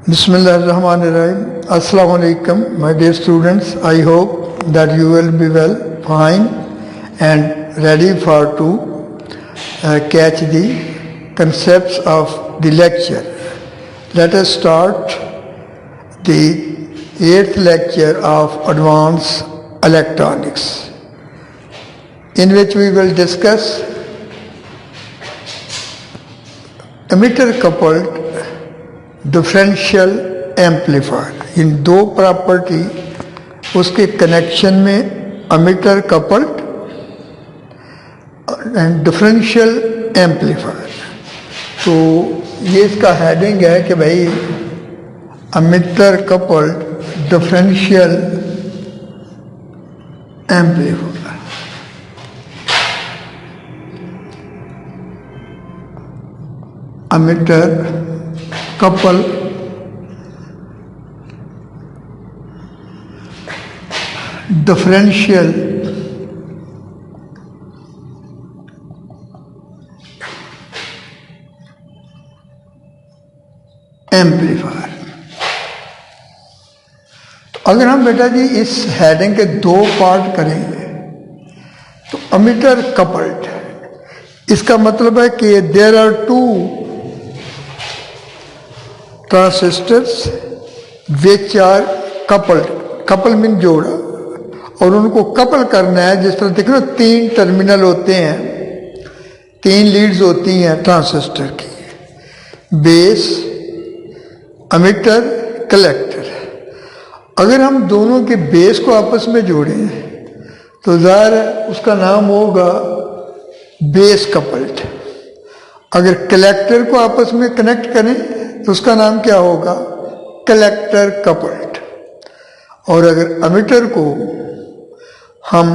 Bismillahirrahmanirrahim. Assalamu alaikum, my dear students. I hope that you will be well, fine, and ready for to catch the concepts of the lecture. Let us start the 8th lecture of Advanced Electronics, in which we will discuss emitter coupled differential amplifier. इन दो property उसके connection में emitter coupled and differential amplifier. तो ये इसका heading है कि भाई emitter coupled differential amplifier. Emitter couple differential amplifier. तो अगर हम बेटा जी इस हेडिंग के दो पार्ट करेंगे तो अमीटर कपल्ड, इसका मतलब है कि there are two transistors which are coupled. Couple mean जोड़ा, और उनको कपल करना है। जिस तरह देखो ना, 3 टर्मिनल होते हैं, 3 लीड्स होती हैं ट्रांसिस्टर की, बेस, अमीटर, कलेक्टर। अगर हम दोनों के बेस को आपस में जोड़ें तो ज़ाहिर है उसका नाम होगा बेस कपल्ड। अगर कलेक्टर को आपस में कनेक्ट करें तो उसका नाम क्या होगा? Collector coupled. और अगर अमीटर को हम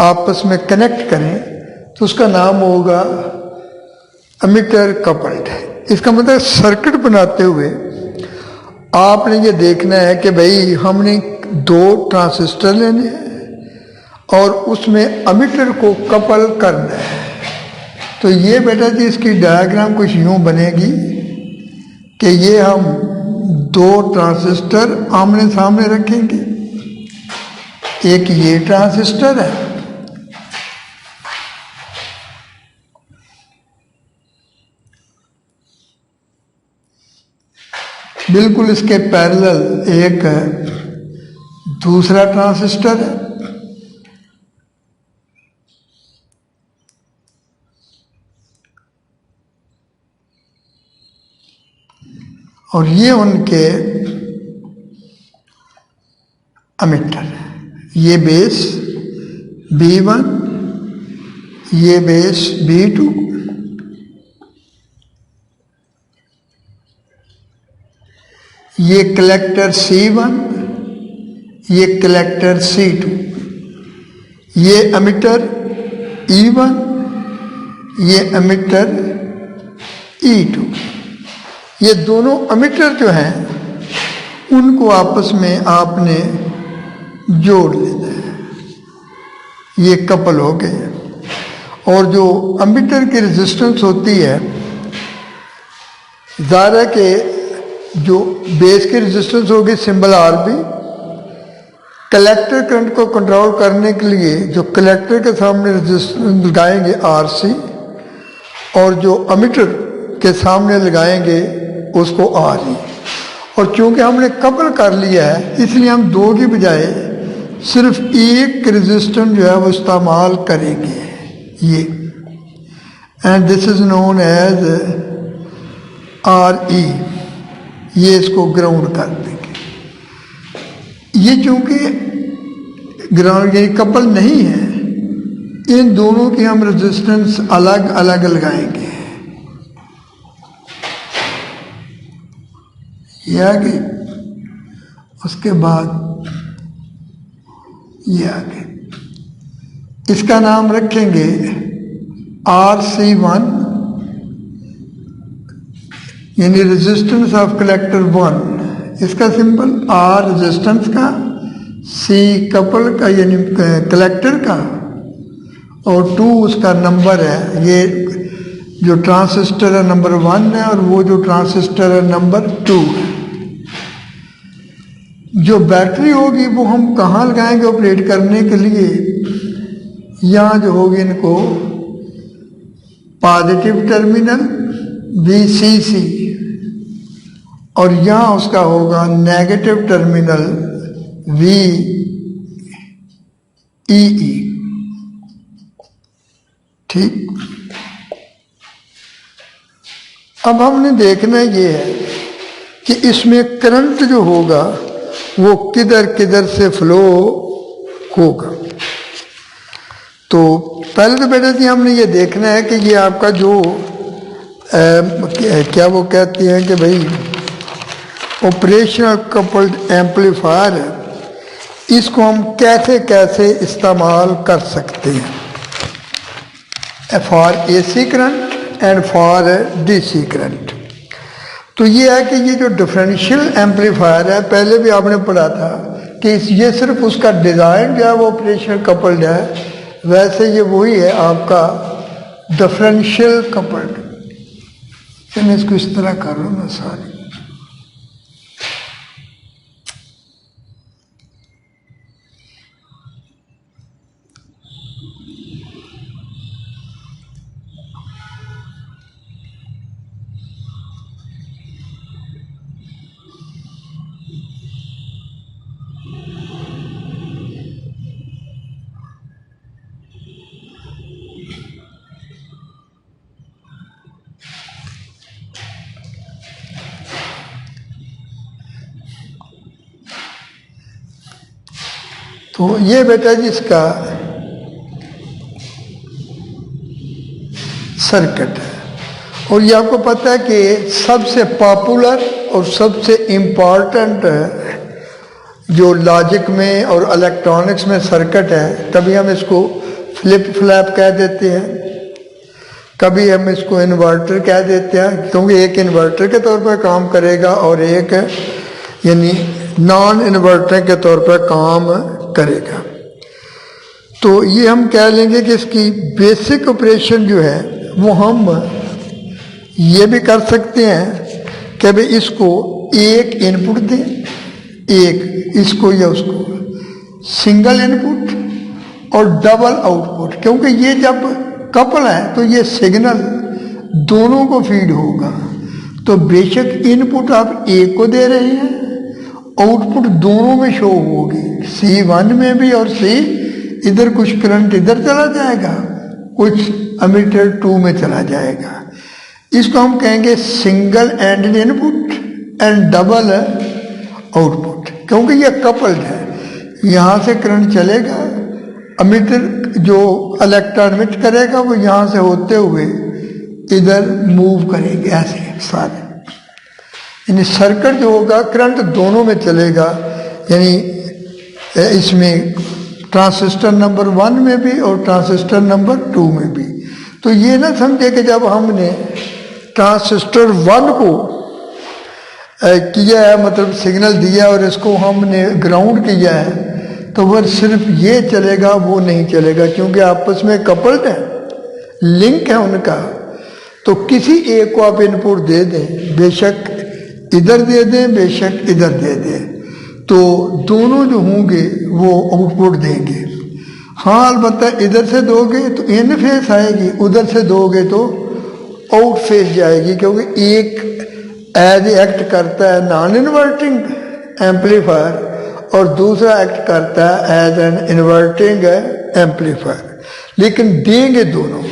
आपस में कनेक्ट करें तो उसका नाम होगा अमीटर कपल्ड। इसका मतलब सर्किट बनाते हुए आपने ये देखना है कि भाई हमने 2 ट्रांसिस्टर लेने हैं और उसमें अमीटर को कपल करना है। तो ये बेटा जी इसकी डायग्राम कुछ यूँ बनेगी कि ये हम 2 ट्रांसिस्टर आमने सामने रखेंगे। एक ये ट्रांसिस्टर है, बिल्कुल इसके पैरेलल एक दूसरा ट्रांसिस्टर है, और ये उनके अमीटर है। ये बेस B1, ये बेस B2, ये कलेक्टर C1, ये कलेक्टर C2, ये अमीटर E1, ये अमीटर E2। ये दोनों अमीटर जो हैं उनको आपस में आपने जोड़ लेना है, ये कपल हो गए। और जो अमीटर की रेजिस्टेंस होती है, ज़ाहिर है कि जो बेस की रेजिस्टेंस होगी सिंबल RB। कलेक्टर करंट को कंट्रोल करने के लिए जो कलेक्टर के सामने रेजिस्टेंस लगाएंगे RC, और जो अमीटर के सामने लगाएंगे उसको RE। और चूंकि हमने कपल कर लिया है इसलिए हम 2 की बजाय सिर्फ एक रेजिस्टेंस जो है वो इस्तेमाल करेंगे, ये। And this is known as RE। ये इसको ग्राउंड कर देंगे। ये चूंकि ग्राउंड ये कपल नहीं है, इन दोनों की हम रेजिस्टेंस अलग अलग लगाएंगे। ये आ गई, उसके बाद ये आ गई। इसका नाम रखेंगे RC1, यानी रेजिस्टेंस ऑफ कलेक्टर 1। इसका सिंबल R रेजिस्टेंस का, C कपल का यानी कलेक्टर का, और 2 उसका नंबर है। ये जो ट्रांसिस्टर है नंबर 1 है और वो जो ट्रांसिस्टर है नंबर 2 है। जो बैटरी होगी वो हम कहाँ लगाएंगे ऑपरेट करने के लिए? यहाँ जो होगी इनको पॉजिटिव टर्मिनल VCC और यहाँ उसका होगा नेगेटिव टर्मिनल VEE। ठीक, अब हमने देखना ये है कि इसमें करंट जो होगा वो किधर किधर से फ्लो होगा। तो पहले तो बेटा जी हमने ये देखना है कि ये आपका जो क्या वो कहती हैं कि भाई ऑपरेशनल कपल्ड एम्पलीफायर है, इसको हम कैसे कैसे इस्तेमाल कर सकते हैं for AC current and for DC current. तो ये है कि ये जो डिफरेंशियल एम्पलीफायर है, पहले भी आपने पढ़ा था कि ये सिर्फ उसका डिज़ाइन जो है वो ऑपरेशनल कपल्ड है, वैसे ये वही है आपका डिफरेंशियल कपल्ड। मैं इसको इस तरह कर रहा हूँ मैं सारी। तो ये बेटा जी इसका सर्किट है और ये आपको पता है कि सबसे पॉपुलर और सबसे इम्पॉर्टेंट जो लॉजिक में और इलेक्ट्रॉनिक्स में सर्किट है, कभी हम इसको फ्लिप फ्लैप कह देते हैं, कभी हम इसको इन्वर्टर कह देते हैं, क्योंकि एक इन्वर्टर के तौर पर काम करेगा और एक यानी नॉन इन्वर्टर के तौर पर काम करेगा। तो ये हम कह लेंगे कि इसकी बेसिक ऑपरेशन जो है वो हम ये भी कर सकते हैं कि भाई इसको एक इनपुट दें, एक इसको या उसको, सिंगल इनपुट और डबल आउटपुट, क्योंकि ये जब कपल है तो ये सिग्नल दोनों को फीड होगा। तो बेशक इनपुट आप एक को दे रहे हैं, आउटपुट दोनों में शो होगी, C1 में भी और C इधर कुछ करंट इधर चला जाएगा, कुछ एमिटर 2 में चला जाएगा। इसको हम कहेंगे single ended input and double output, क्योंकि ये कपल्ड है। यहाँ से करंट चलेगा, एमिटर जो इलेक्ट्रॉन एमिट करेगा वो यहाँ से होते हुए इधर मूव करेंगे ऐसे सारे, यानी सर्किट जो होगा करंट दोनों में चलेगा, यानी इसमें ट्रांजिस्टर नंबर 1 में भी और ट्रांजिस्टर नंबर 2 में भी। तो ये ना समझे कि जब हमने ट्रांजिस्टर 1 को किया है, मतलब सिग्नल दिया और इसको हमने ग्राउंड किया है, तो वह सिर्फ ये चलेगा वो नहीं चलेगा, क्योंकि आपस में कपल्ड है, लिंक है उनका। तो किसी एक को आप इनपुट दे दें, बेशक इधर दे दें बेशक इधर दे दें, तो दोनों जो होंगे वो आउटपुट देंगे। हाँ अलबत्ता इधर से दोगे तो इन फेस आएगी, उधर से दोगे तो आउट फेस जाएगी, क्योंकि एक एज एक्ट करता है नॉन इन्वर्टिंग एम्पलीफायर और दूसरा एक्ट करता है एज एन इन्वर्टिंग एम्पलीफायर, लेकिन देंगे दोनों।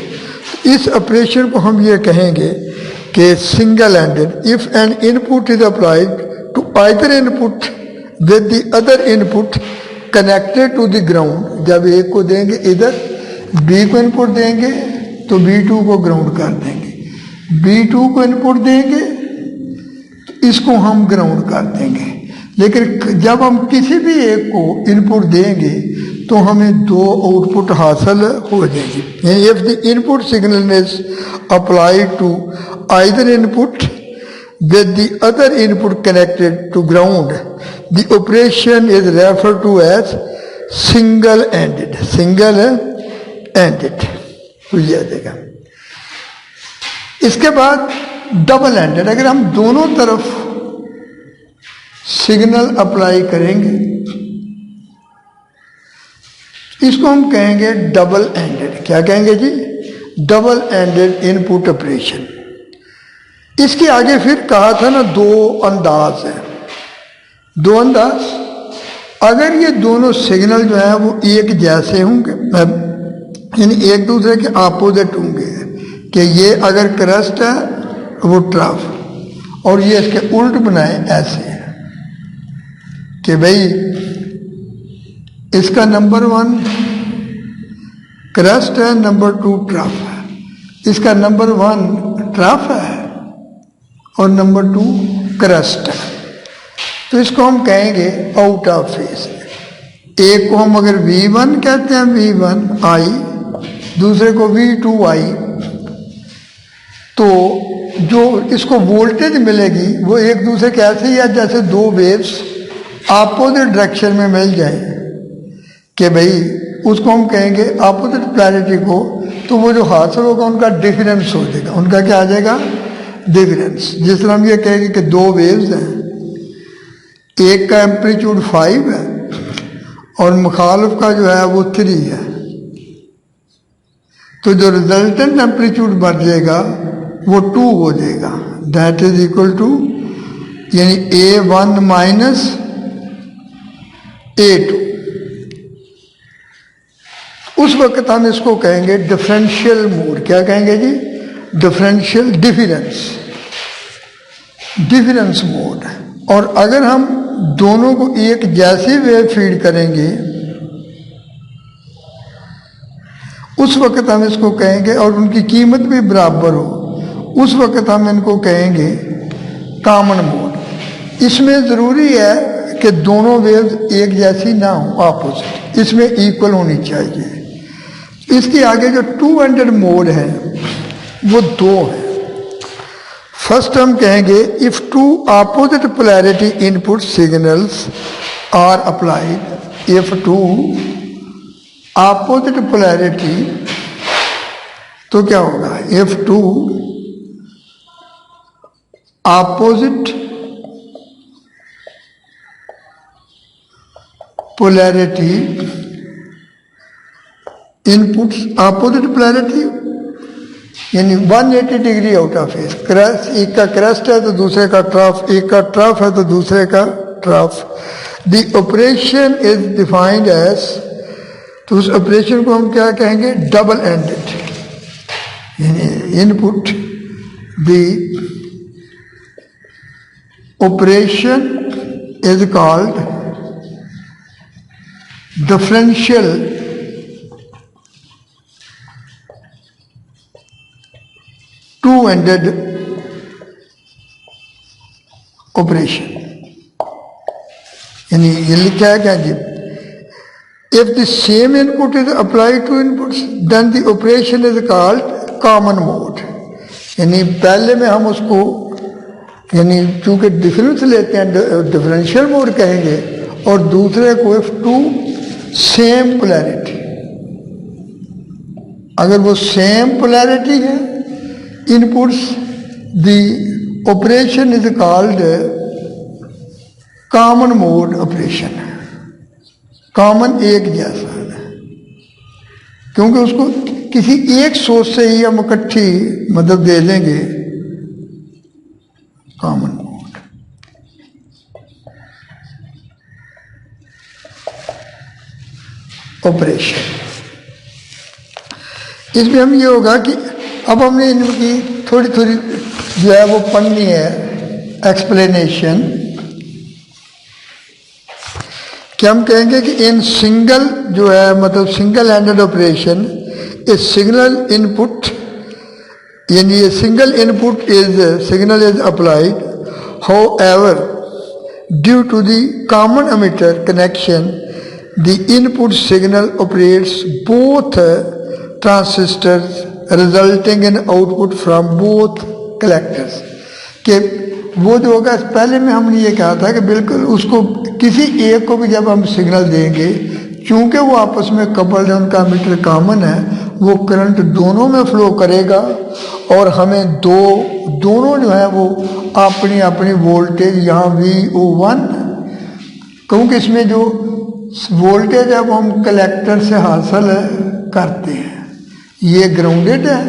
इस ऑपरेशन को हम ये कहेंगे कि single ended. If an input is applied to either input with the other input connected to the ground, जब एक को देंगे इधर, बी को इनपुट देंगे तो B2 को ग्राउंड कर देंगे, B2 को इनपुट देंगे तो इसको हम ग्राउंड कर देंगे। लेकिन जब हम किसी भी एक को इनपुट देंगे तो हमें दो आउटपुट हासिल हो जाएगी। If the input signal is applied to either input with the other input connected to ground, the operation is referred to as single-ended. Single-ended तो ये आ जाएगा। इसके बाद डबल एंडेड, अगर हम दोनों तरफ सिग्नल अप्लाई करेंगे, इसको हम कहेंगे डबल एंडेड। क्या कहेंगे जी? Double ended input operation. इसके आगे फिर कहा था ना, दो अंदाज है, दो अंदाज। अगर ये दोनों सिग्नल जो है वो एक जैसे होंगे, यानी एक दूसरे के अपोजिट होंगे, कि ये अगर क्रस्ट है वो ट्रफ, और ये इसके उल्ट बनाए ऐसे कि भाई इसका नंबर 1 क्रस्ट है, नंबर 2 ट्रफ है, इसका नंबर 1 ट्रफ है और नंबर 2 क्रस्ट है, तो इसको हम कहेंगे आउट ऑफ फेस। एक को हम अगर V1 कहते हैं, V1I, दूसरे को V2I, तो जो इसको वोल्टेज मिलेगी वो एक दूसरे के ऐसे ही है जैसे दो वेव्स अपोजिट डायरेक्शन में मिल जाए, कि भाई उसको हम कहेंगे अपोजिट पोलैरिटी को, तो वो जो हासिल होगा उनका डिफरेंस हो जाएगा। उनका क्या आ जाएगा? डिफरेंस। जिस तरह हम ये कहेंगे कि दो वेव्स हैं, एक का एम्पलीट्यूड 5 है और मुखालिफ का जो है वो 3 है, तो जो रिजल्टेंट एम्पलीट्यूड बढ़ जाएगा वो 2 हो जाएगा। दैट इज इक्वल टू, यानी A1 माइनस A2। उस वक्त हम इसको कहेंगे डिफरेंशियल मोड। क्या कहेंगे जी? Differential difference mode. और अगर हम दोनों को एक जैसी वेव फीड करेंगे, उस वक्त हम इसको कहेंगे, और उनकी कीमत भी बराबर हो, उस वक्त हम इनको कहेंगे कॉमन मोड। इसमें ज़रूरी है कि दोनों वेव्स एक जैसी ना हो, अपोजिट, इसमें इक्वल होनी चाहिए। इसके आगे जो 2 एंडेड मोड है वो 2 है। फर्स्ट हम कहेंगे if 2 opposite polarity input signals are applied, if 2 opposite polarity, तो क्या होगा? If 2 opposite polarity inputs, opposite polarity यानी 180 डिग्री आउट ऑफ फेस। क्रस्ट, एक का क्रस्ट है तो दूसरे का ट्रफ, एक का ट्रफ है तो दूसरे का trough. The operation is defined as, तो उस ऑपरेशन को हम क्या कहेंगे? Double ended. यानी input, the operation is called differential two-ended operation। यानी ये लिखा है क्या जी? If the same input is applied to inputs, then the operation is called common mode। यानी पहले में हम उसको, यानी चूंकि डिफरेंस लेते हैं डिफरेंशियल मोड कहेंगे, और दूसरे को if two सेम पोलैरिटी, अगर वो सेम पोलैरिटी है inputs, the operation is called common mode operation। Common एक जैसा है, क्योंकि उसको किसी एक सोर्स से ही हम इकट्ठी मदद दे देंगे। Common mode. ऑपरेशन, इसमें हम ये होगा कि अब हमने इनकी थोड़ी थोड़ी जो है वो पढ़नी है एक्सप्लेनेशन, कि हम कहेंगे कि इन सिंगल जो है मतलब single handed operation is signal input, यानी ये single input is signal is applied, however due to the common emitter connection the input signal operates both transistors resulting in output from both collectors. कि वो जो होगा, पहले में हमने ये कहा था कि बिल्कुल उसको किसी एक को भी जब हम सिग्नल देंगे, चूंकि वो आपस में कपल्ड है, उनका मीटर कॉमन है, वो करंट दोनों में फ्लो करेगा और हमें दोनों जो है वो अपनी अपनी वोल्टेज यहाँ VO1 क्योंकि इसमें जो वोल्टेज है वो हम कलेक्टर से हासिल करते हैं। ये ग्राउंडेड है,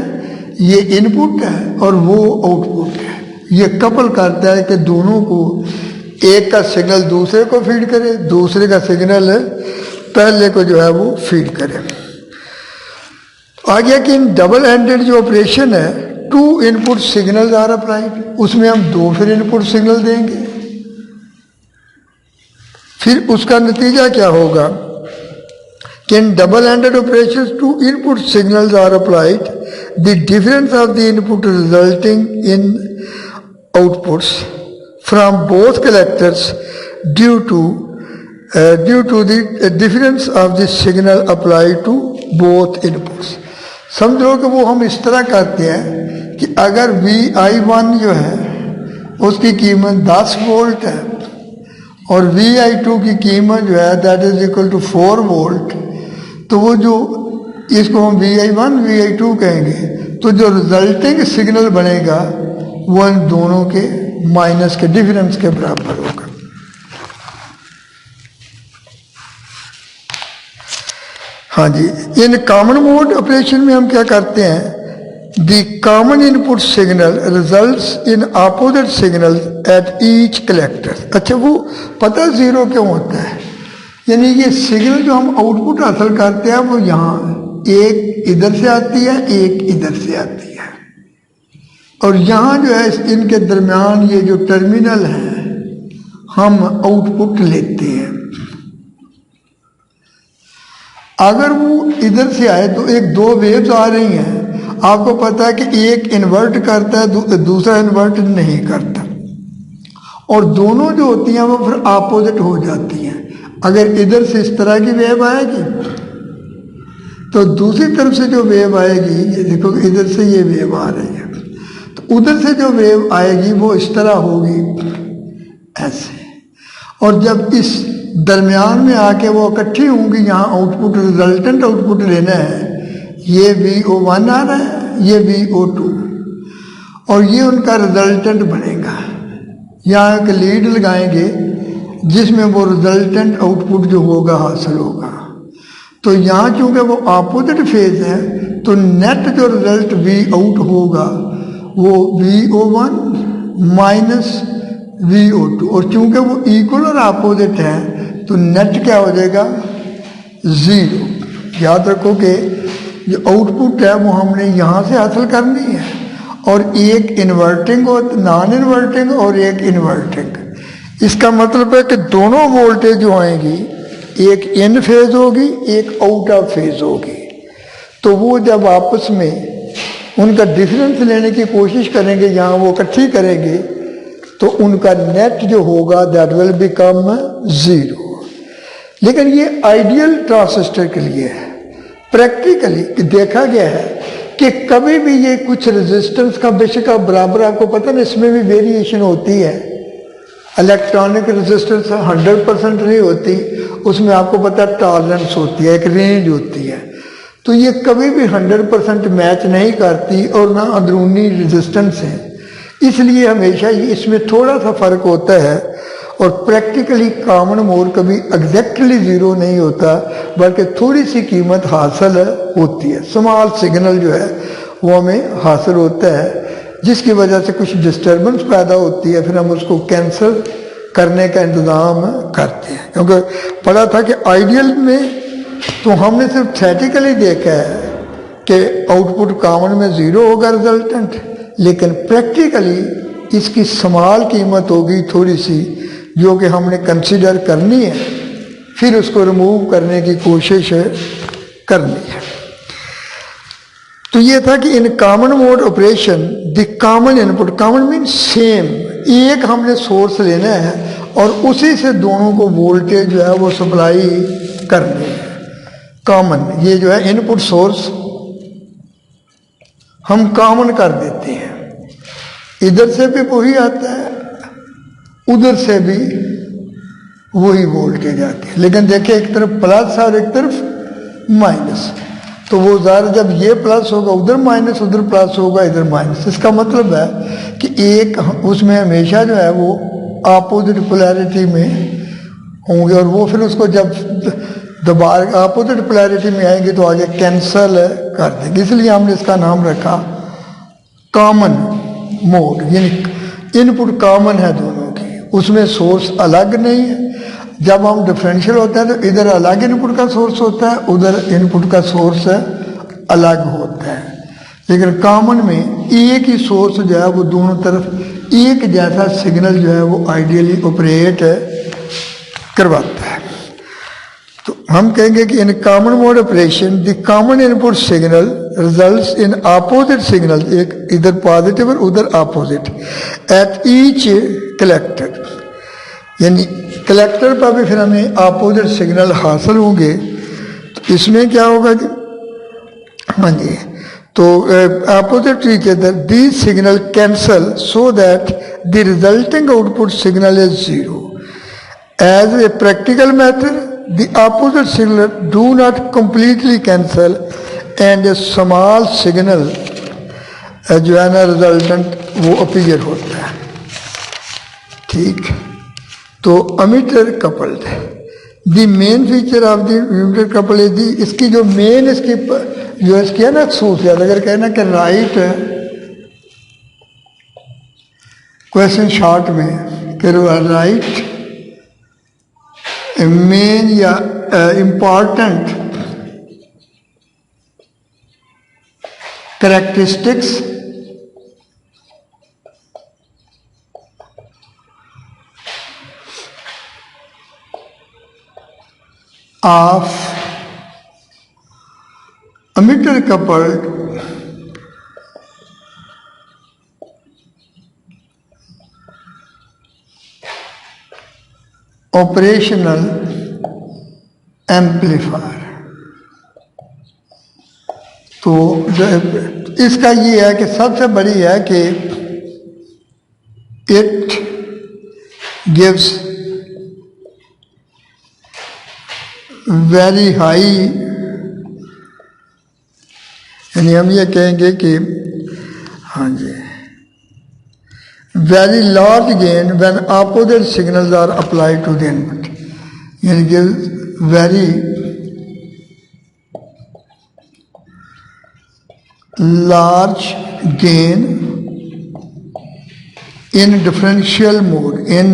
ये इनपुट है और वो आउटपुट है। ये कपल करता है कि दोनों को, एक का सिग्नल दूसरे को फीड करे, दूसरे का सिग्नल पहले को जो है वो फीड करे। आ गया कि इन डबल एंडेड जो ऑपरेशन है, 2 इनपुट सिग्नल्स आर अप्लाइड, उसमें हम 2 फिर इनपुट सिग्नल देंगे। फिर उसका नतीजा क्या होगा कि in double ended operation 2 input signals are applied, the difference of the input resulting in outputs from both collectors due to the difference of the signal applied to both inputs. समझो कि वो हम इस तरह करते हैं कि अगर VI1 जो है उसकी कीमत 10 वोल्ट है और VI2 की कीमत जो है that is equal to 4 volt, तो वो जो इसको हम VI1 VI2 कहेंगे, तो जो रिजल्टिंग सिग्नल बनेगा वो इन दोनों के माइनस के डिफरेंस के बराबर होगा। हाँ जी, इन कॉमन मोड ऑपरेशन में हम क्या करते हैं, the common input signal results in opposite signal at each collector. अच्छा, वो पता जीरो क्यों होता है, यानी ये सिग्नल जो हम आउटपुट हासिल करते हैं वो यहाँ एक इधर से आती है, एक इधर से आती है, और यहाँ जो है इनके दरमियान ये जो टर्मिनल है हम आउटपुट लेते हैं। अगर वो इधर से आए तो एक 2 वेव्स आ रही हैं, आपको पता है कि एक इन्वर्ट करता है, दूसरा इन्वर्ट नहीं करता, और दोनों जो होती हैं वो फिर अपोजिट हो जाती हैं। अगर इधर से इस तरह की वेव आएगी तो दूसरी तरफ से जो वेव आएगी, ये देखो इधर से ये वेव आ रही है, तो उधर से जो वेव आएगी वो इस तरह होगी ऐसे, और जब इस दरमियान में आके वो इकट्ठी होंगी, यहाँ आउटपुट रिजल्टेंट आउटपुट लेना है, ये VO1 आ रहा है, ये VO2, और ये उनका रिजल्टेंट बनेगा। यहाँ एक लीड लगाएंगे जिसमें वो रिजल्टेंट आउटपुट जो होगा हासिल होगा। तो यहाँ चूंकि वो अपोजिट फेज है तो नेट जो रिजल्ट Vout होगा वो VO1 माइनस VO2, और चूंकि वो इक्वल और अपोजिट है तो नेट क्या हो जाएगा, 0। याद रखो कि जो आउटपुट है वो हमने यहाँ से हासिल करनी है, और एक इन्वर्टिंग और नॉन इन्वर्टिंग और एक इन्वर्टिंग। इसका मतलब है कि दोनों वोल्टेज जो आएंगी, एक इन फेज होगी, एक आउट ऑफ फेज होगी, तो वो जब आपस में उनका डिफरेंस लेने की कोशिश करेंगे, यहाँ वो इकट्ठी करेंगे, तो उनका नेट जो होगा दैट विल बिकम 0। लेकिन ये आइडियल ट्रांजिस्टर के लिए है। प्रैक्टिकली देखा गया है कि कभी भी ये कुछ रेजिस्टेंस का बेशक बराबर, आपको पता ना इसमें भी वेरिएशन होती है। इलेक्ट्रॉनिक रेजिस्टेंस 100% नहीं होती, उसमें आपको पता टॉलरेंस होती है, एक रेंज होती है, तो ये कभी भी 100% मैच नहीं करती और ना अंदरूनी रेजिस्टेंस है, इसलिए हमेशा इसमें थोड़ा सा फर्क होता है। और प्रैक्टिकली कॉमन मोड कभी एग्जैक्टली 0 नहीं होता, बल्कि थोड़ी सी कीमत हासिल होती है, स्मॉल सिग्नल जो है वो हमें हासिल होता है, जिसकी वजह से कुछ डिस्टर्बेंस पैदा होती है, फिर हम उसको कैंसिल करने का इंतज़ाम करते हैं। क्योंकि पता था कि आइडियल में तो हमने सिर्फ थेटिकली देखा है कि आउटपुट कॉमन में 0 होगा रिजल्टेंट, लेकिन प्रैक्टिकली इसकी स्मॉल कीमत होगी थोड़ी सी, जो कि हमने कंसीडर करनी है, फिर उसको रिमूव करने की कोशिश करनी है। तो ये था कि in common mode operation the common input, common mean same, एक हमने सोर्स लेना है और उसी से दोनों को वोल्टेज जो है वो सप्लाई करनी है। कॉमन, ये जो है इनपुट सोर्स हम कॉमन कर देते हैं, इधर से भी वही आता है, उधर से भी वही वोल्टेज आती है, लेकिन देखिए एक तरफ प्लस और एक तरफ माइनस, तो वो ज़ाहिर जब ये प्लस होगा उधर माइनस, उधर प्लस होगा इधर माइनस। इसका मतलब है कि एक उसमें हमेशा जो है वो अपोजिट पोलैरिटी में होंगे और वो फिर उसको जब दोबारा अपोजिट पोलैरिटी में आएंगे तो आगे कैंसल कर देंगे। इसलिए हमने इसका नाम रखा कॉमन मोड, यानी इनपुट कॉमन है दोनों की, उसमें सोर्स अलग नहीं है। जब हम डिफरेंशियल होता है तो इधर अलग इनपुट का सोर्स होता है, उधर इनपुट का सोर्स अलग होता है। लेकिन कॉमन में एक ही सोर्स जो है वो दोनों तरफ एक जैसा सिग्नल जो है वो आइडियली ऑपरेट करवाता है। तो हम कहेंगे कि in common mode operation the common input signal results in opposite signal, एक इधर पॉजिटिव और उधर अपोजिट एट ईच कलेक्टर, यानी कलेक्टर पर भी फिर हमें अपोजिट सिग्नल हासिल होंगे। तो इसमें क्या होगा कि हाँ जी, तो opposite each other these signal cancel so that the resulting output signal is zero. As a practical matter, the opposite signal do not completely cancel and a small signal जो है ना रिजल्टेंट वो अपीयर होता है। ठीक, तो ammeter coupled, the main feature of the ammeter couple is the, इसकी जो मेन इसकी जो इसकी है ना खसूसियत, अगर कहना कि राइट क्वेश्चन शॉर्ट में कि राइट मेन या important characteristics of emitter coupled operational amplifier. तो इसका ये है कि सबसे बड़ी है कि इट गिव्स वेरी हाई, यानी हम ये कहेंगे कि हाँ जी, very large gain when opposite signals are applied to the input, यानी gives very large gain in differential mode, in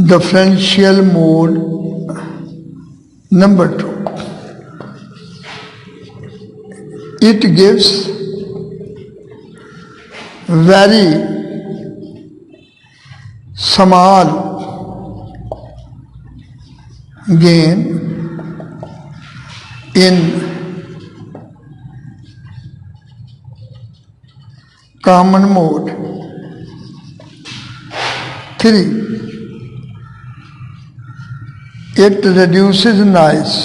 differential mode number 2. It gives very small gain in common mode 3. It reduces noise,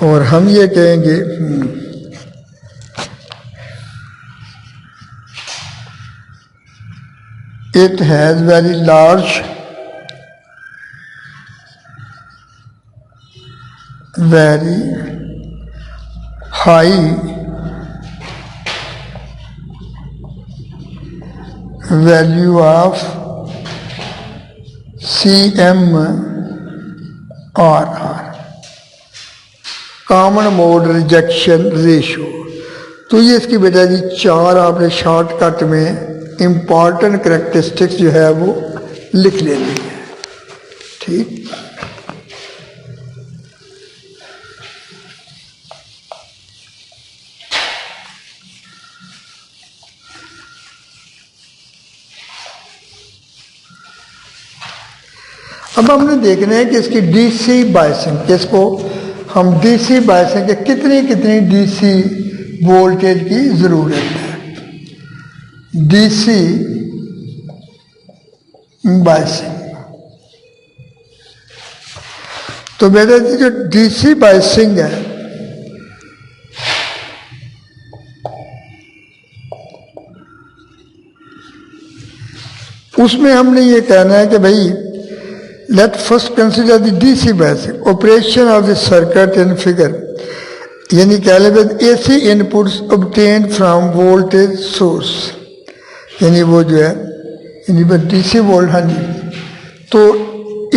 और हम ये कहेंगे it has very large, very high value of CMRR, common mode rejection ratio. तो ये इसकी बेटा जी 4 आपने shortcut में इम्पॉर्टेंट करेक्टरिस्टिक्स जो है वो लिख लेनी है। ठीक, अब हमने देखना है कि इसकी डीसी बायसिंग, किसको हम डीसी बायसिंग के कितनी कितनी डीसी वोल्टेज की ज़रूरत है। डीसी बायसिंग, तो बेटा जी जो डीसी बायसिंग है उसमें हमने ये कहना है कि भाई let first consider the DC biasing operation of the circuit in figure यानी कह ले AC inputs obtained from voltage source, यानी वो जो है यानी DC वोल्ट। हाँ जी, तो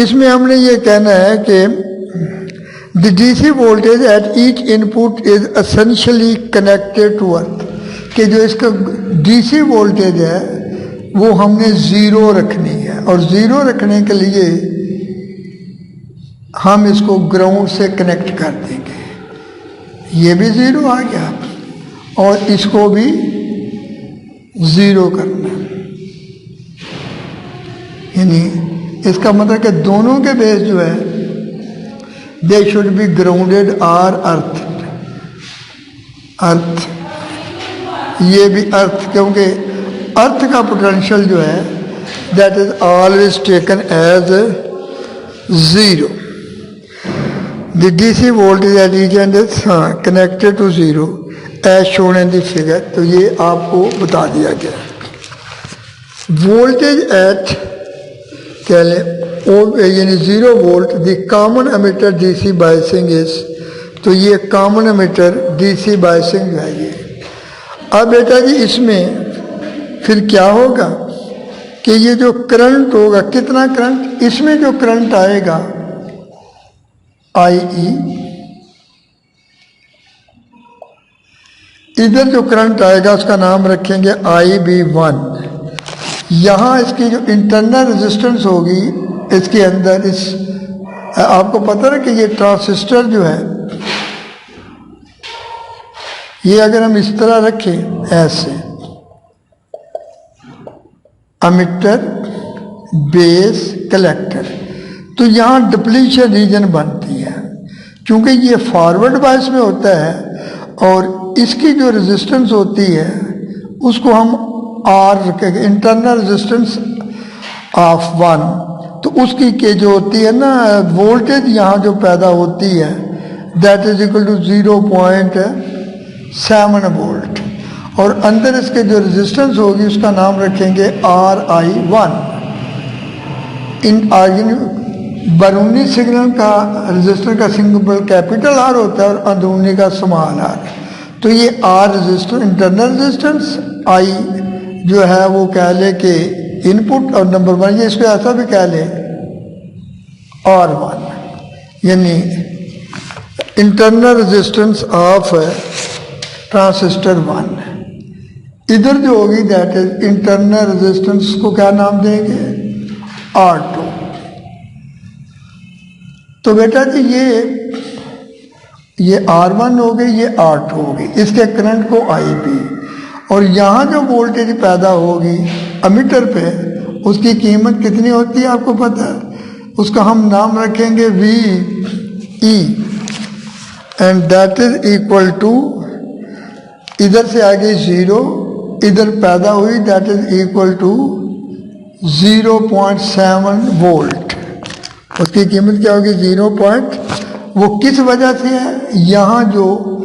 इसमें हमने ये कहना है कि the DC voltage at each input is essentially connected to earth, कि जो इसका DC वोल्टेज है वो हमने ज़ीरो रखनी है, और ज़ीरो रखने के लिए हम इसको ग्राउंड से कनेक्ट कर देंगे। ये भी ज़ीरो आ गया और इसको भी ज़ीरो करना, यानी इसका मतलब कि दोनों के बेस जो है they should be grounded or earth. Earth, ये भी अर्थ, क्योंकि अर्थ का पोटेंशियल जो है that is always taken as zero. The DC voltage at each end is connected to zero as shown in the figure. तो ये आपको बता दिया गया। वोल्टेज एट कह लें यानी 0 volt, the common emitter DC biasing is, तो ये कॉमन एमिटर DC बायसिंग है ये। अब बेटा जी इसमें फिर क्या होगा कि ये जो करंट होगा, कितना करंट, इसमें जो करंट आएगा IE, इधर जो करंट आएगा उसका नाम रखेंगे IB1। यहाँ इसकी जो इंटरनल रेजिस्टेंस होगी इसके अंदर, इस आपको पता है कि ये ट्रांजिस्टर जो है ये अगर हम इस तरह रखें ऐसे, एमिटर बेस कलेक्टर, तो यहाँ डिप्लीशन रीजन बनती है। क्योंकि ये फॉरवर्ड बायस में होता है और इसकी जो रेजिस्टेंस होती है उसको हम R रखेंगे, इंटरनल रेजिस्टेंस ऑफ 1। तो उसकी के जो होती है ना वोल्टेज यहाँ जो पैदा होती है that is equal to 0.7 volt, और अंदर इसके जो रेजिस्टेंस होगी उसका नाम रखेंगे RI1। इन बैरूनी सिग्नल का रेजिस्टर का सिंबल कैपिटल R होता है और अंदरूनी का स्मॉल r। तो ये R resistor internal resistance, I जो है वो कह ले कि इनपुट, और नंबर 1 ये इसको ऐसा भी कह ले R1, यानी इंटरनल रेजिस्टेंस ऑफ ट्रांजिस्टर 1। इधर जो होगी दैट इज इंटरनल रेजिस्टेंस को क्या नाम देंगे R2। तो बेटा जी ये R1 हो गई, ये R2 हो गई, इसके करंट को IB, और यहाँ जो वोल्टेज पैदा होगी एमिटर पे उसकी कीमत कितनी होती है आपको पता है, उसका हम नाम रखेंगे VE, and that is equal to, इधर से आ गई 0, इधर पैदा हुई that is equal to 0.7 volt. उसकी कीमत क्या होगी 0. वो किस वजह से है, यहाँ जो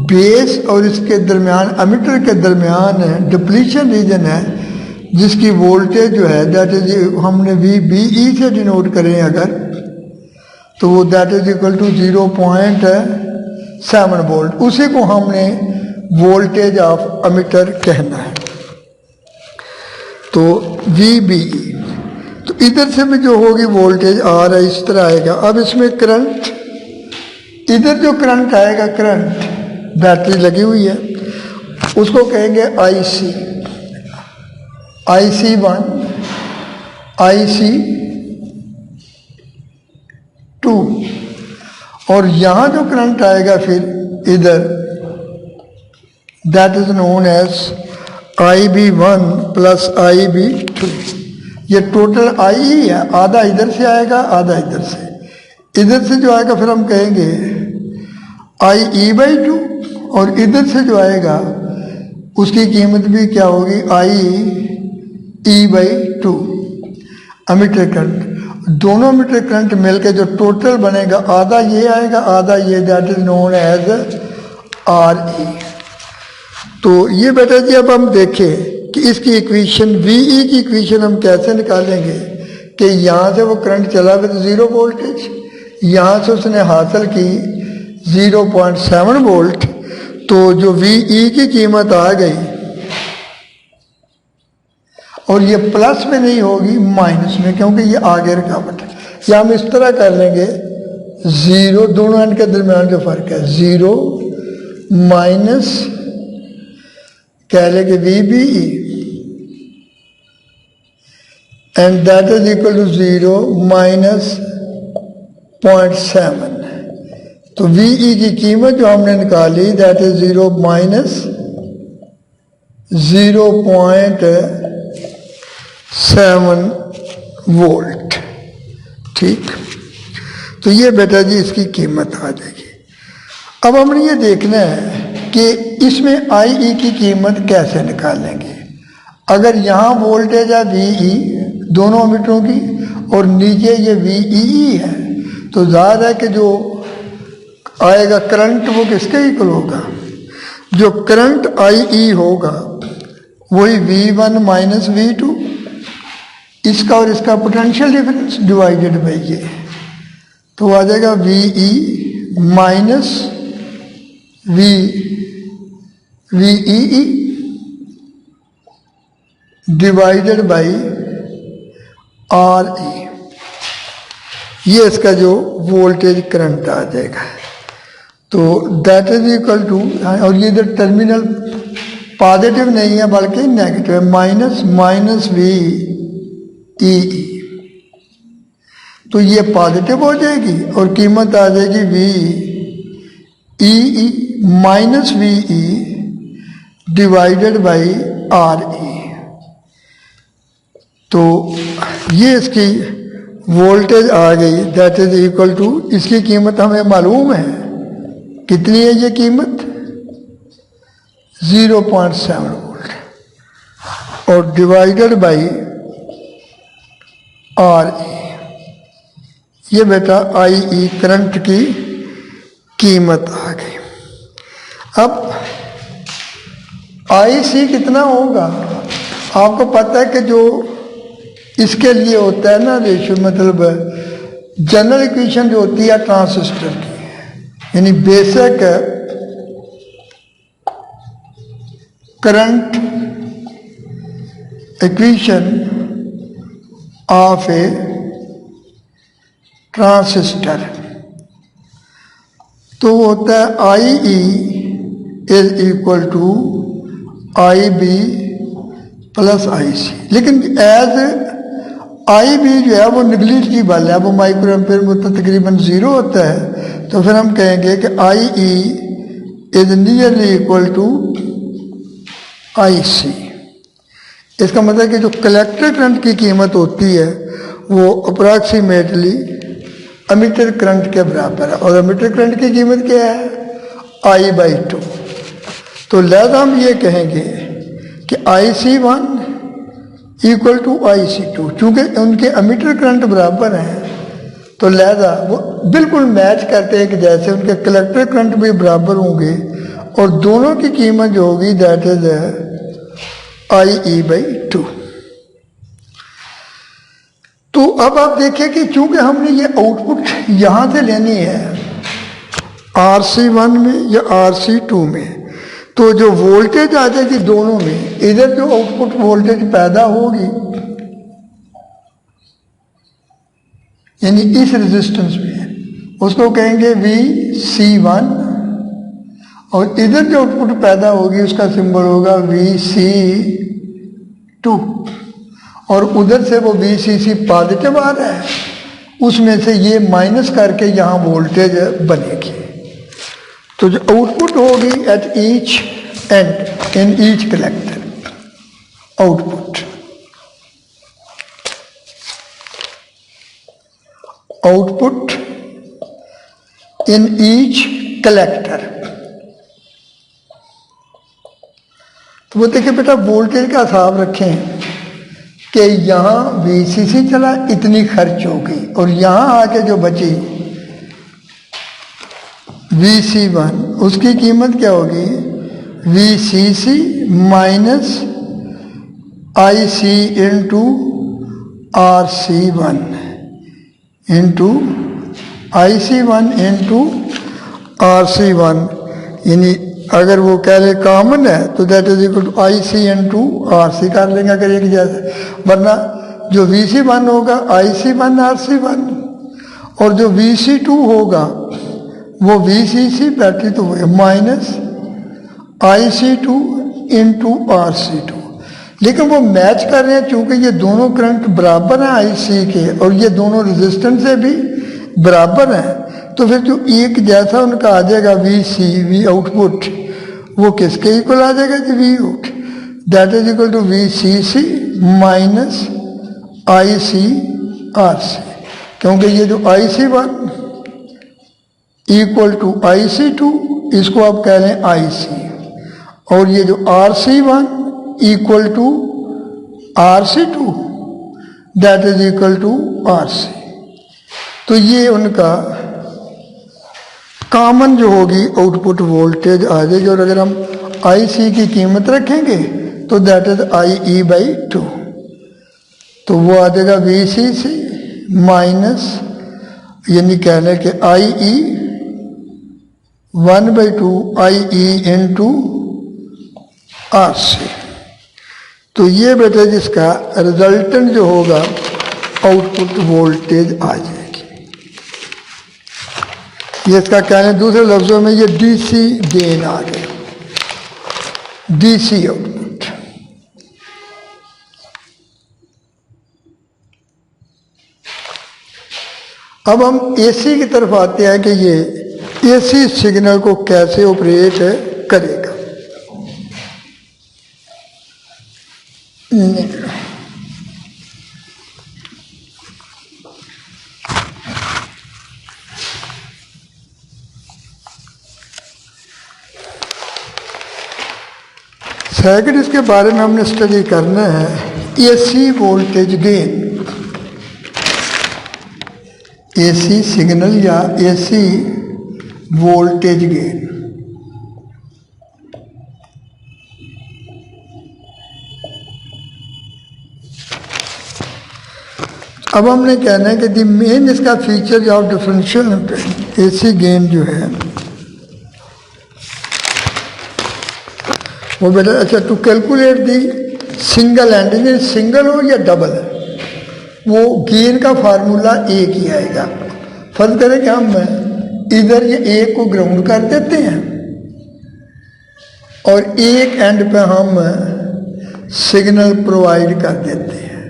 बेस और इसके दरमियान एमिटर के दरमियान है डिप्लीशन रीजन है, जिसकी वोल्टेज जो है दैट इज हमने VBE से डिनोट करें अगर, तो वो that is equal to 0.7 volt, उसी को हमने वोल्टेज ऑफ एमिटर कहना है। तो VBE, तो इधर से भी जो होगी वोल्टेज आ रहा है इस तरह आएगा। अब इसमें करंट, इधर जो करंट आएगा, करंट बैटरी लगी हुई है उसको कहेंगे IC, IC1, IC2, और यहाँ जो करंट आएगा फिर इधर that is known as IB1 plus IB2। ये टोटल IE है, आधा इधर से आएगा आधा इधर से, इधर से जो आएगा फिर हम कहेंगे IE/2, और इधर से जो आएगा उसकी कीमत भी क्या होगी IE/2 एमिटर करंट। दोनों मीटर करंट मिलकर जो टोटल बनेगा आधा ये आएगा आधा ये, that is known as RE। तो ये बेटा जी अब हम देखें कि इसकी इक्वेशन VE की इक्वेशन हम कैसे निकालेंगे कि यहाँ से वो करंट चला गया तो 0 वोल्टेज, यहाँ से उसने हासिल की 0.7 वोल्ट, तो जो VE की कीमत आ गई, और ये प्लस में नहीं होगी माइनस में, क्योंकि ये आगे रुकावट है। या हम इस तरह कर लेंगे, 0 दोनों एंड के दरमियान जो फर्क है, 0 माइनस कह लेंगे VBE, and that is equal to 0 minus 0.7। तो VE की कीमत जो हमने निकाली दैट इज 0 माइनस 0.7 वोल्ट। ठीक, तो ये बेटा जी इसकी कीमत आ जाएगी। अब हमने ये देखना है कि इसमें IE की कीमत कैसे निकालेंगे। अगर यहाँ वोल्टेज है VE दोनों मीटरों की और नीचे ये VEE है, तो ज़ाहिर है कि जो आएगा करंट वो किसके इक्वल होगा, जो करंट IE होगा वही V1 माइनस V2, इसका और इसका पोटेंशियल डिफरेंस डिवाइडेड बाई ये, तो आ जाएगा VE minus VEE divided by RE। ये इसका जो वोल्टेज करंट आ जाएगा। तो दैट इज इक्वल टू, और ये इधर टर्मिनल पॉजिटिव नहीं है बल्कि नेगेटिव है, माइनस माइनस VEE, तो ये पॉजिटिव हो जाएगी और कीमत आ जाएगी VEE minus VE divided by RE। तो ये इसकी वोल्टेज आ गई, दैट इज इक्वल टू, इसकी कीमत हमें मालूम है कितनी है, ये कीमत 0.7 वोल्ट और डिवाइडेड बाई RE। ये बेटा IE करंट की कीमत आ गई। अब IC कितना होगा, आपको पता है कि जो इसके लिए होता है ना रेशियो, मतलब जनरल इक्वेशन जो होती है ट्रांजिस्टर की, यानी basic current equation of a transistor, तो होता है IE is equal to IB plus IC। लेकिन एज IB जो है वो निगलिजिबल है, वो माइक्रो एम्पेयर में तो तकरीबन 0 होता है, तो फिर हम कहेंगे कि IE is nearly equal to IC। इसका मतलब कि जो कलेक्टर करंट की कीमत होती है वो अप्रॉक्सीमेटली एमिटर करंट के बराबर है, और एमिटर करंट की कीमत क्या है, I/2। तो लिहाजा हम ये कहेंगे कि IC1 इक्वल टू IC2, चूँकि उनके एमिटर करंट बराबर हैं तो लिहाजा वो बिल्कुल मैच करते हैं कि जैसे उनके कलेक्टर करंट भी बराबर होंगे, और दोनों की कीमत जो होगी दैट इज IE/2। तो अब आप देखिए कि चूंकि हमने ये आउटपुट यहाँ से लेनी है RC1 में या RC2 में, तो जो वोल्टेज आ जाएगी दोनों में, इधर जो आउटपुट वोल्टेज पैदा होगी यानी इस रेजिस्टेंस में, उसको कहेंगे VC1, और इधर जो आउटपुट पैदा होगी उसका सिंबल होगा VC2, और उधर से वो VCC पॉजिटिव आ रहा है, उसमें से ये माइनस करके यहाँ वोल्टेज बनेगी। तो जो आउटपुट होगी eight each and in each collector, output in each collector. तो वो देखिए बेटा वोल्टेज का हिसाब रखें कि यहाँ VCC चला, इतनी खर्च हो गई, और यहाँ आके जो बची VC1, उसकी कीमत क्या होगी, VCC minus IC into RC1 into IC1 into RC1, यानी अगर वो कह ले कॉमन है तो that is equal to IC into RC कर लेंगे अगर एक जैसा, वरना जो VC1 होगा IC1 RC1 और जो VC2 होगा वो VCC बैटरी तो है माइनस IC2 इंटू RC2, लेकिन वो मैच कर रहे हैं चूंकि ये दोनों करंट बराबर हैं IC के और ये दोनों रेजिस्टेंस से भी बराबर हैं, तो फिर जो एक जैसा उनका आ जाएगा VC V आउटपुट, वो किसके इक्वल आ जाएगा जी V out, that is equal to VCC minus IC RC, क्योंकि ये जो IC1 इक्वल टू IC2 इसको आप कह लें IC, और ये जो RC1 equal to RC2 that is equal to RC, तो ये उनका कॉमन जो होगी आउटपुट वोल्टेज आ जाएगी, और अगर हम IC की कीमत रखेंगे तो दैट इज IE/2, तो वो आ जाएगा VCC माइनस यानी कहने के IE 1/2 IE इंटू RC, तो ये बेटा जिसका रिजल्टेंट जो होगा आउटपुट वोल्टेज आ जाएगी। ये इसका कहने दूसरे लफ्जों में ये DC गेन आ गया, DC आउटपुट। अब हम AC की तरफ आते हैं कि ये AC सिग्नल को कैसे ऑपरेट करेगा। सेकंड इसके बारे में हमने स्टडी करना है AC voltage gain, AC signal या AC वोल्टेज गेन। अब हमने कहना है कि दी मेन इसका feature of differential AC gain जो है वो बेटा, अच्छा to calculate the single end, single हो या डबल वो गेन का फार्मूला एक ही आएगा। फर्ज करें कि हम इधर ये एक को ग्राउंड कर देते हैं और एक एंड पे हम सिग्नल प्रोवाइड कर देते हैं,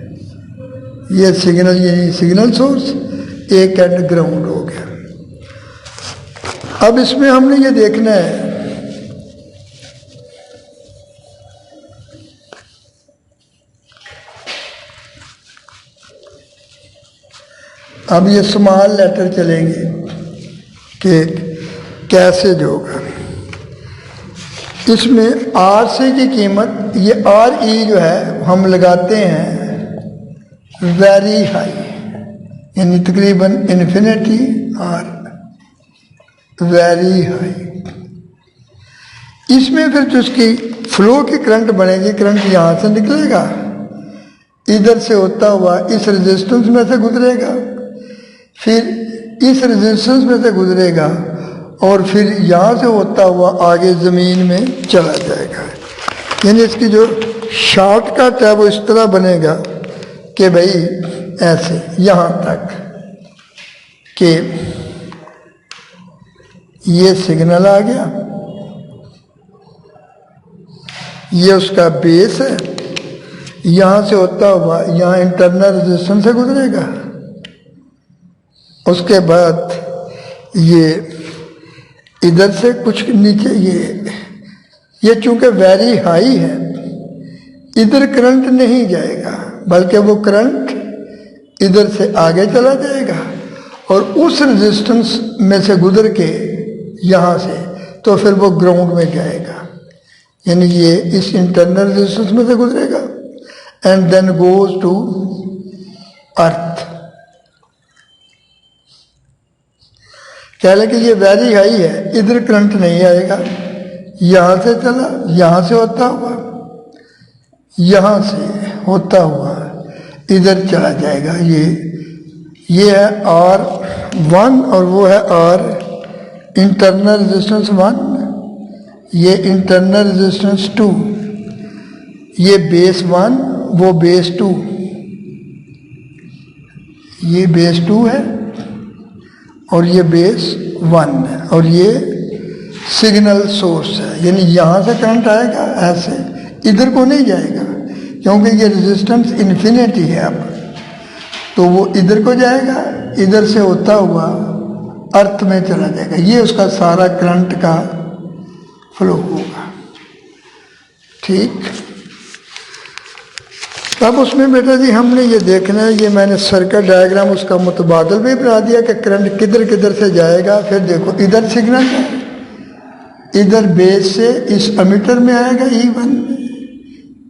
ये सिग्नल यानी सिग्नल सोर्स एक एंड ग्राउंड हो गया। अब इसमें हमने ये देखना है अब ये स्मॉल लेटर चलेंगे कि कैसे जो होगा। इसमें RC की कीमत ये RE जो है हम लगाते हैं वेरी हाई, यानी तकरीबन इन्फिनिटी और वेरी हाई। इसमें फिर जो उसकी फ्लो की करंट बनेगी, करंट यहाँ से निकलेगा, इधर से होता हुआ इस रेजिस्टेंस में से गुजरेगा, फिर इस रेजिस्टेंस में से गुजरेगा और फिर यहाँ से होता हुआ आगे ज़मीन में चला जाएगा। यानी इसकी जो शॉर्टकट है वो इस तरह बनेगा कि भाई ऐसे यहाँ तक कि ये सिग्नल आ गया, ये उसका बेस है, यहाँ से होता हुआ यहाँ इंटरनल रेजिस्टेंस से गुजरेगा, उसके बाद ये इधर से कुछ नीचे ये चूंकि वेरी हाई है इधर करंट नहीं जाएगा, बल्कि वो करंट इधर से आगे चला जाएगा और उस रेजिस्टेंस में से गुजर के यहाँ से तो फिर वो ग्राउंड में जाएगा, यानी ये इस इंटरनल रेजिस्टेंस में से गुजरेगा and then goes to earth. कह लें कि ये वेरी हाई है, इधर करंट नहीं आएगा, यहाँ से चला, यहाँ से होता हुआ, यहाँ से होता हुआ इधर चला जाएगा। ये है R1 और वो है इंटरनल रेजिस्टेंस 1, ये इंटरनल रेजिस्टेंस 2, ये बेस 1 वो बेस 2, ये बेस 2 है और ये बेस 1 है और ये सिग्नल सोर्स है, यानी यहाँ से करंट आएगा ऐसे, इधर को नहीं जाएगा क्योंकि ये रेजिस्टेंस इन्फिनिटी है अब, तो वो इधर को जाएगा, इधर से होता हुआ अर्थ में चला जाएगा, ये उसका सारा करंट का फ्लो होगा। ठीक, तब उसमें बेटा जी हमने ये देखना है, ये मैंने सर्किट डायग्राम उसका मुतबादल भी बना दिया कि करंट किधर किधर से जाएगा। फिर देखो इधर सिग्नल है, इधर बेस से इस एमीटर में आएगा E1,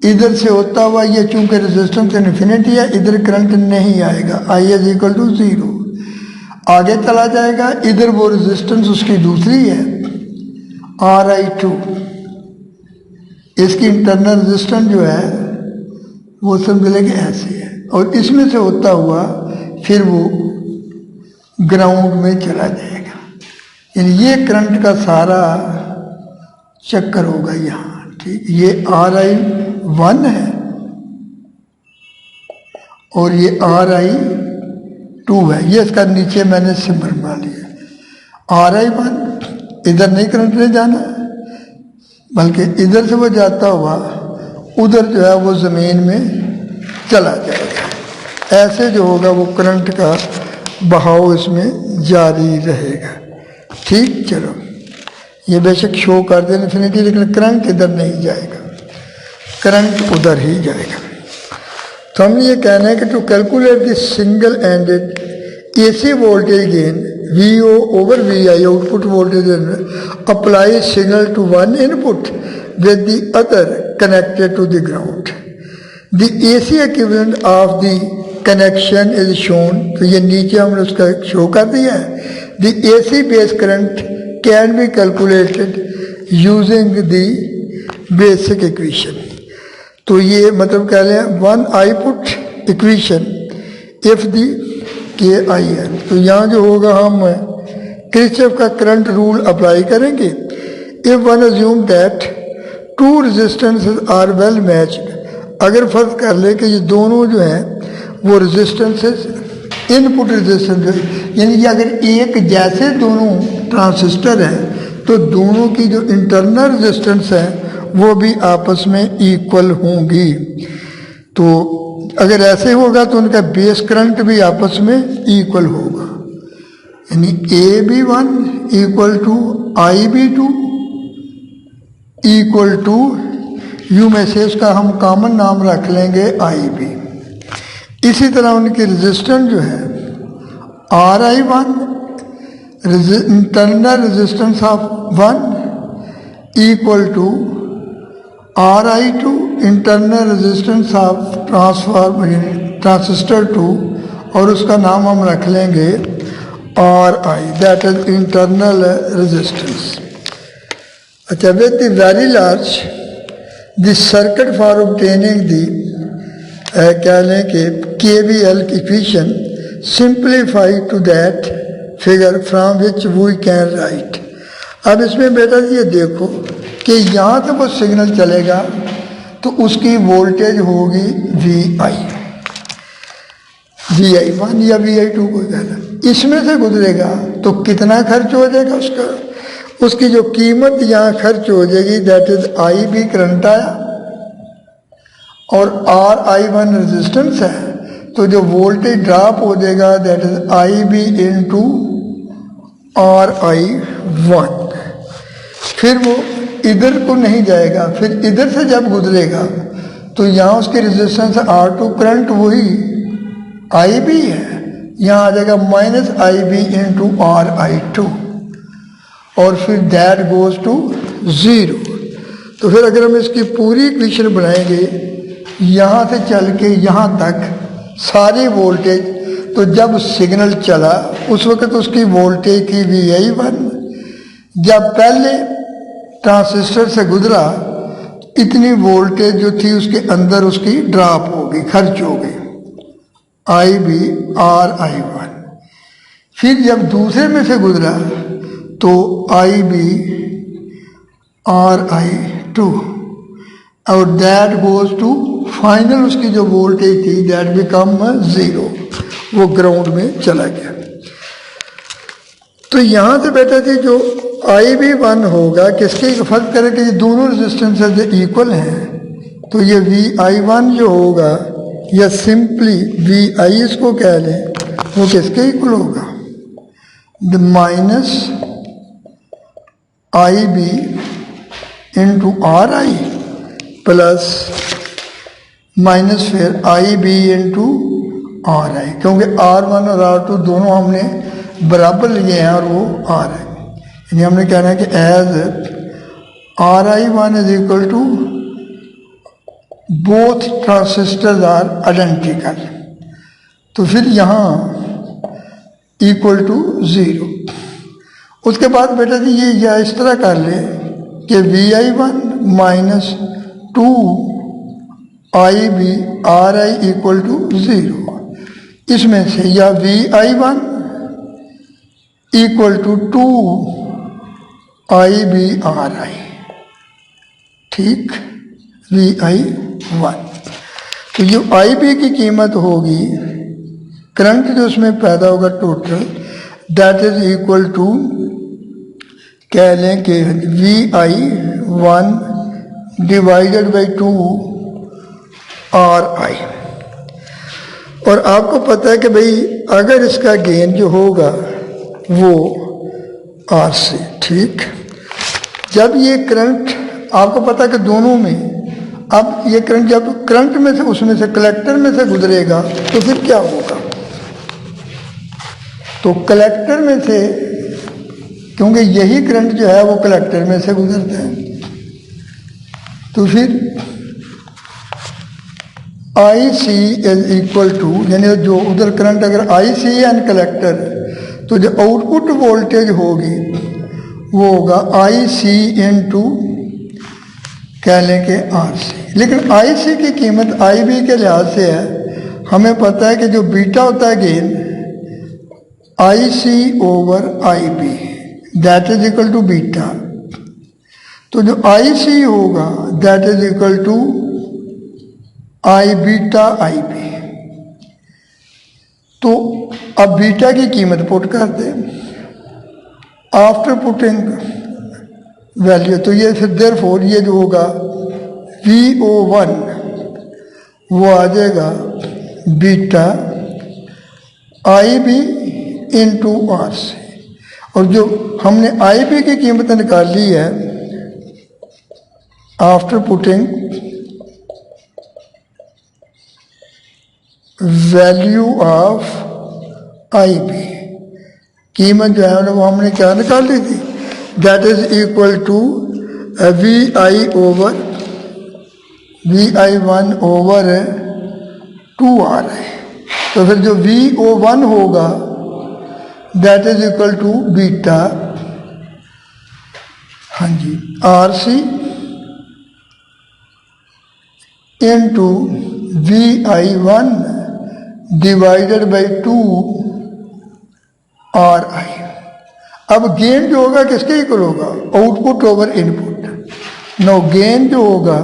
इधर से होता हुआ ये चूंकि रेजिस्टेंस इन्फिनिटी है इधर करंट नहीं आएगा, I इज इक्वल टू 0, आगे चला जाएगा, इधर वो रेजिस्टेंस उसकी दूसरी है Ri2, इसकी इंटरनल रेजिस्टेंस जो है वो सब मिलेंगे ऐसे है, और इसमें से होता हुआ फिर वो ग्राउंड में चला जाएगा, यानी ये करंट का सारा चक्कर होगा यहाँ। ठीक, ये Ri1 है और ये Ri2 है, ये इसका नीचे मैंने सिंबल बना लिया। Ri1 इधर नहीं करंट नहीं जाना बल्कि इधर से वो जाता हुआ उधर जो है वो ज़मीन में चला जाएगा, ऐसे जो होगा वो करंट का बहाव इसमें जारी रहेगा। ठीक, चलो ये बेशक शो कर दे इन्फिनिटी, लेकिन करंट इधर नहीं जाएगा, करंट उधर ही जाएगा। तो हमने ये कहना है कि to calculate the single ended AC voltage gain VO over VI output voltage apply signal to one input with the other connected to the ground. The AC equivalent of the connection is shown, तो ये नीचे हमने उसका show कर दिया है। The AC base current can be calculated using the basic equation. तो ये मतलब कह लें one input equation if the KIL, तो यहाँ जो होगा हम किरचॉफ का करंट रूल अप्लाई करेंगे। If one assume that two resistances are well matched, अगर फर्ज कर ले कि ये दोनों जो हैं वो रेजिस्टेंसेस इनपुट रेजिस्टेंस, यानी कि अगर एक जैसे दोनों ट्रांसिस्टर हैं तो दोनों की जो इंटरनल रेजिस्टेंस है वो भी आपस में इक्वल होंगी। तो अगर ऐसे होगा तो उनका बेस करंट भी आपस में इक्वल होगा, यानी AB1 equal to IB2 equal to यू में से उसका हम कॉमन नाम रख लेंगे IB। इसी तरह उनकी रेजिस्टेंस जो है Ri1 internal resistance of 1 equal to Ri2 internal resistance of transistor 2 और उसका नाम हम रख लेंगे Ri, that is internal resistance. अच्छा, with the very large the circuit for obtaining the कह लें कि KVL equation simplify to that figure from which we can write. अब इसमें बेटा ये देखो कि यहाँ से वो सिग्नल चलेगा तो उसकी वोल्टेज होगी VI1 या VI2 को कहना, इसमें से गुजरेगा तो कितना खर्च हो जाएगा उसका, उसकी जो कीमत यहाँ खर्च हो जाएगी दैट इज IB करंट आया और Ri1 रेजिस्टेंस है, तो जो वोल्टेज ड्रॉप हो जाएगा that is IB into Ri1। फिर वो इधर को नहीं जाएगा, फिर इधर से जब गुजरेगा तो यहाँ उसकी रेजिस्टेंस R2 करंट वही IB है, यहाँ आ जाएगा माइनस IB इंटू Ri2 और फिर दैट गोज टू 0। तो फिर अगर हम इसकी पूरी इक्वेशन बनाएंगे यहाँ से चल के यहाँ तक सारी वोल्टेज, तो जब सिग्नल चला उस वक्त उसकी वोल्टेज की VI1, जब पहले ट्रांसिस्टर से गुजरा इतनी वोल्टेज जो थी उसके अंदर उसकी ड्रॉप होगी, खर्च होगी IB Ri1। फिर जब दूसरे में से गुजरा तो आई बी आर आई टू, और दैट गोज टू फाइनल, उसकी जो वोल्टेज थी दैट बिकम 0, वो ग्राउंड में चला गया। तो यहाँ से बेटा जी जो आई बी 1 होगा किसके फर्क करें कि ये दोनों रेजिस्टेंसेज इक्वल हैं, तो ये वी आई 1 जो होगा या सिंपली वी आई इसको कह लें, वो किसके इक्वल होगा, the minus I B into R I plus minus फिर I B into R I, क्योंकि R1 और R2 दोनों हमने बराबर लिए हैं और वो आर है, यानी हमने कहना है कि as R I 1 is equal to both transistors are identical, तो फिर यहाँ इक्वल टू 0। उसके बाद बेटा जी ये या इस तरह कर ले कि V I 1 minus 2 I B R I equal to 0, इसमें से या V I 1 equal to 2 I B R I, ठीक, वी आई 1। तो जो आई बी की कीमत होगी, करंट जो उसमें पैदा होगा total, that is equal to, कह लें कि V I 1 divided by 2 R I. और आपको पता है कि भाई अगर इसका गेन जो होगा वो आर से, ठीक, जब ये करंट, आपको पता है कि दोनों में, अब ये करंट जब करंट में से उसमें से कलेक्टर में से गुजरेगा तो फिर क्या होगा, तो कलेक्टर में से, क्योंकि यही करंट जो है वो कलेक्टर में से गुजरता है, तो फिर आई सी इज इक्वल टू, यानी जो उधर करंट अगर आई सी एंड कलेक्टर, तो जो आउटपुट वोल्टेज होगी वो होगा आई सी इंटू, कह लें कि आर सी। लेकिन आई सी की कीमत आई बी के लिहाज से है, हमें पता है कि जो बीटा होता है gain I C over I B, that is equal to beta, तो जो आई सी होगा that is equal to I beta I B. तो अब बीटा की कीमत पुट कर दें, आफ्टर पुटिंग वैल्यू, तो ये फिर देयरफॉर ये जो होगा VO1 वो आ जाएगा beta I B into R से, और जो हमने आई बी की कीमत निकाली है after putting value of I B, कीमत जो है वो हमने क्या निकाल ली थी, that is equal to V I over V I 1 over 2 R I. तो फिर जो VO1 होगा that is equal to beta, हाँ जी, R C into VI1 divided by 2 R I. अब गेन जो होगा किसके इक्वल होगा, output over input. No gain जो होगा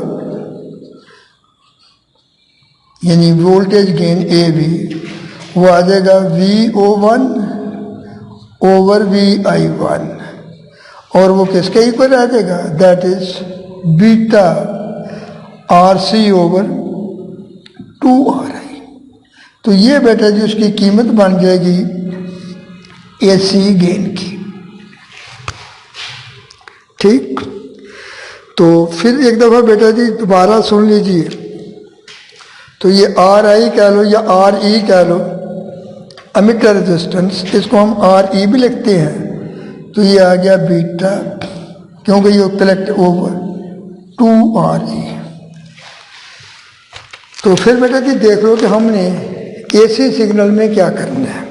यानी वोल्टेज गेन ए बी वो आ जाएगा VO1 ओवर VI1, और वो किसके इक्वल आ जाएगा, that is beta R C over 2 R I. तो ये बेटा जी उसकी कीमत बन जाएगी AC गेन की, ठीक। तो फिर एक दफ़ा बेटा जी दोबारा सुन लीजिए, तो ये RI कह लो या RE कह लो, एमिटर रेजिस्टेंस, इसको हम RE भी लिखते हैं, तो ये आ गया बीटा, क्योंकि ये कलेक्ट ओवर 2RE। तो फिर बेटा जी देख लो कि हमने AC सिग्नल में क्या करना है।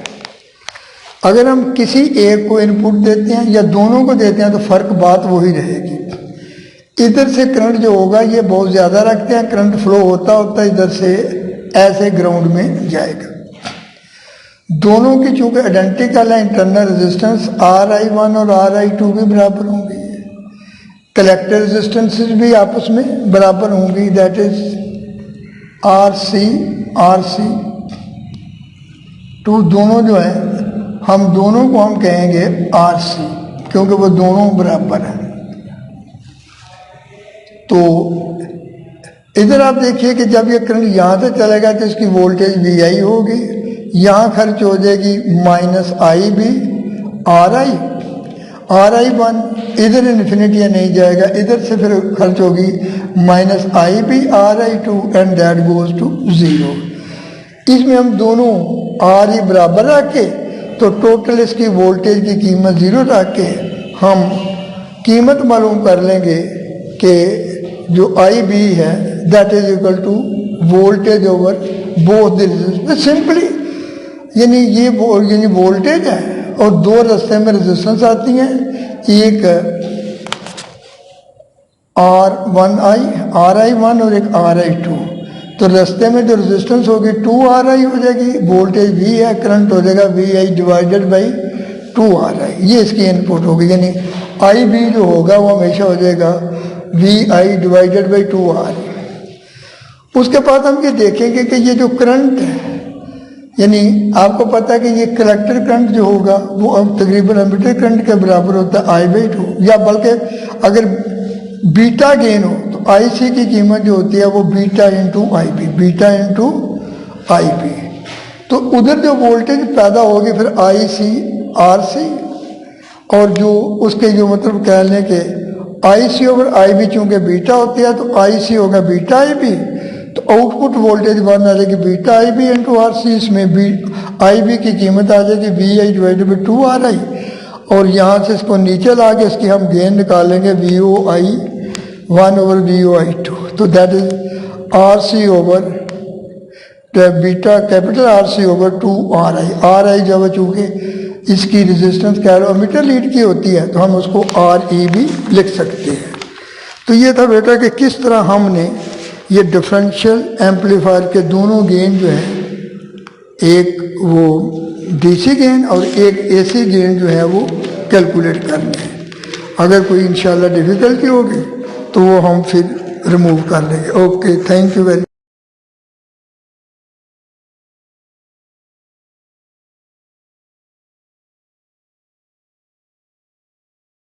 अगर हम किसी एक को इनपुट देते हैं या दोनों को देते हैं तो फ़र्क बात वही रहेगी। इधर से करंट जो होगा ये बहुत ज़्यादा रखते हैं, करंट फ्लो होता होता इधर से ऐसे ग्राउंड में जाएगा। दोनों की चूंकि आइडेंटिकल है इंटरनल रेजिस्टेंस Ri1 और Ri2 भी बराबर होंगी, कलेक्टर रेजिस्टेंसेस भी आपस में बराबर होंगी, दैट इज RC2 दोनों जो हैं हम दोनों को हम कहेंगे RC क्योंकि वो दोनों बराबर हैं। तो इधर आप देखिए कि जब ये करंट यहाँ से चलेगा तो इसकी वोल्टेज VI होगी, यहाँ खर्च हो जाएगी -IB RI1, इधर इन्फिनिटी नहीं जाएगा, इधर से फिर खर्च होगी -IB RI2 and that goes to 0। इसमें हम दोनों RE बराबर रख के तो टोटल इसकी वोल्टेज की कीमत 0 रख के हम कीमत मालूम कर लेंगे कि जो IB है that is equal to voltage over both the resistance. Simply यानी ये वोल्टेज है और दो रास्ते में रेजिस्टेंस आती हैं, एक RI1 और एक RI2। तो रास्ते में जो रेजिस्टेंस होगी 2RI हो जाएगी, वोल्टेज V है, करंट हो जाएगा VI डिवाइडेड बाई 2RI, ये इसकी इनपुट होगी। यानी IB जो होगा वो हमेशा हो जाएगा VI डिवाइडेड बाई 2RI। उसके बाद हम ये देखेंगे कि ये जो करंट है, यानी आपको पता है कि ये कलेक्टर करंट जो होगा वो अब तकरीबन एमिटर करंट के बराबर होता है I/2, या बल्कि अगर बीटा गेन हो तो IC की कीमत जो होती है वो बीटा इंटू IB। तो उधर जो वोल्टेज पैदा होगी फिर IC RC, और जो उसके जो मतलब कह लें कि IC ओवर IB चूंकि बीटा होती है तो IC होगा बीटा IB, तो आउटपुट वोल्टेज बन आ जाएगी बीटा IB इंटू RC। इसमें IB की कीमत आ जाएगी VI डिवाइडेड बाई 2RI, और यहाँ से इसको नीचे ला के इसकी हम गेन निकालेंगे VOI1 ओवर VOI2। तो that is RC over beta capital RC over 2RI जब चूँकि इसकी रेजिस्टेंस कैलोमीटर लीड की होती है तो हम उसको RE भी लिख सकते हैं। तो ये था बेटा कि किस तरह हमने ये डिफरेंशियल एम्पलीफायर के दोनों गेन जो हैं, एक वो DC गेन और एक AC गेन जो है वो कैलकुलेट करने हैं। अगर कोई इंशाल्लाह डिफ़िकल्टी होगी तो वो हम फिर रिमूव कर लेंगे। Okay, thank you very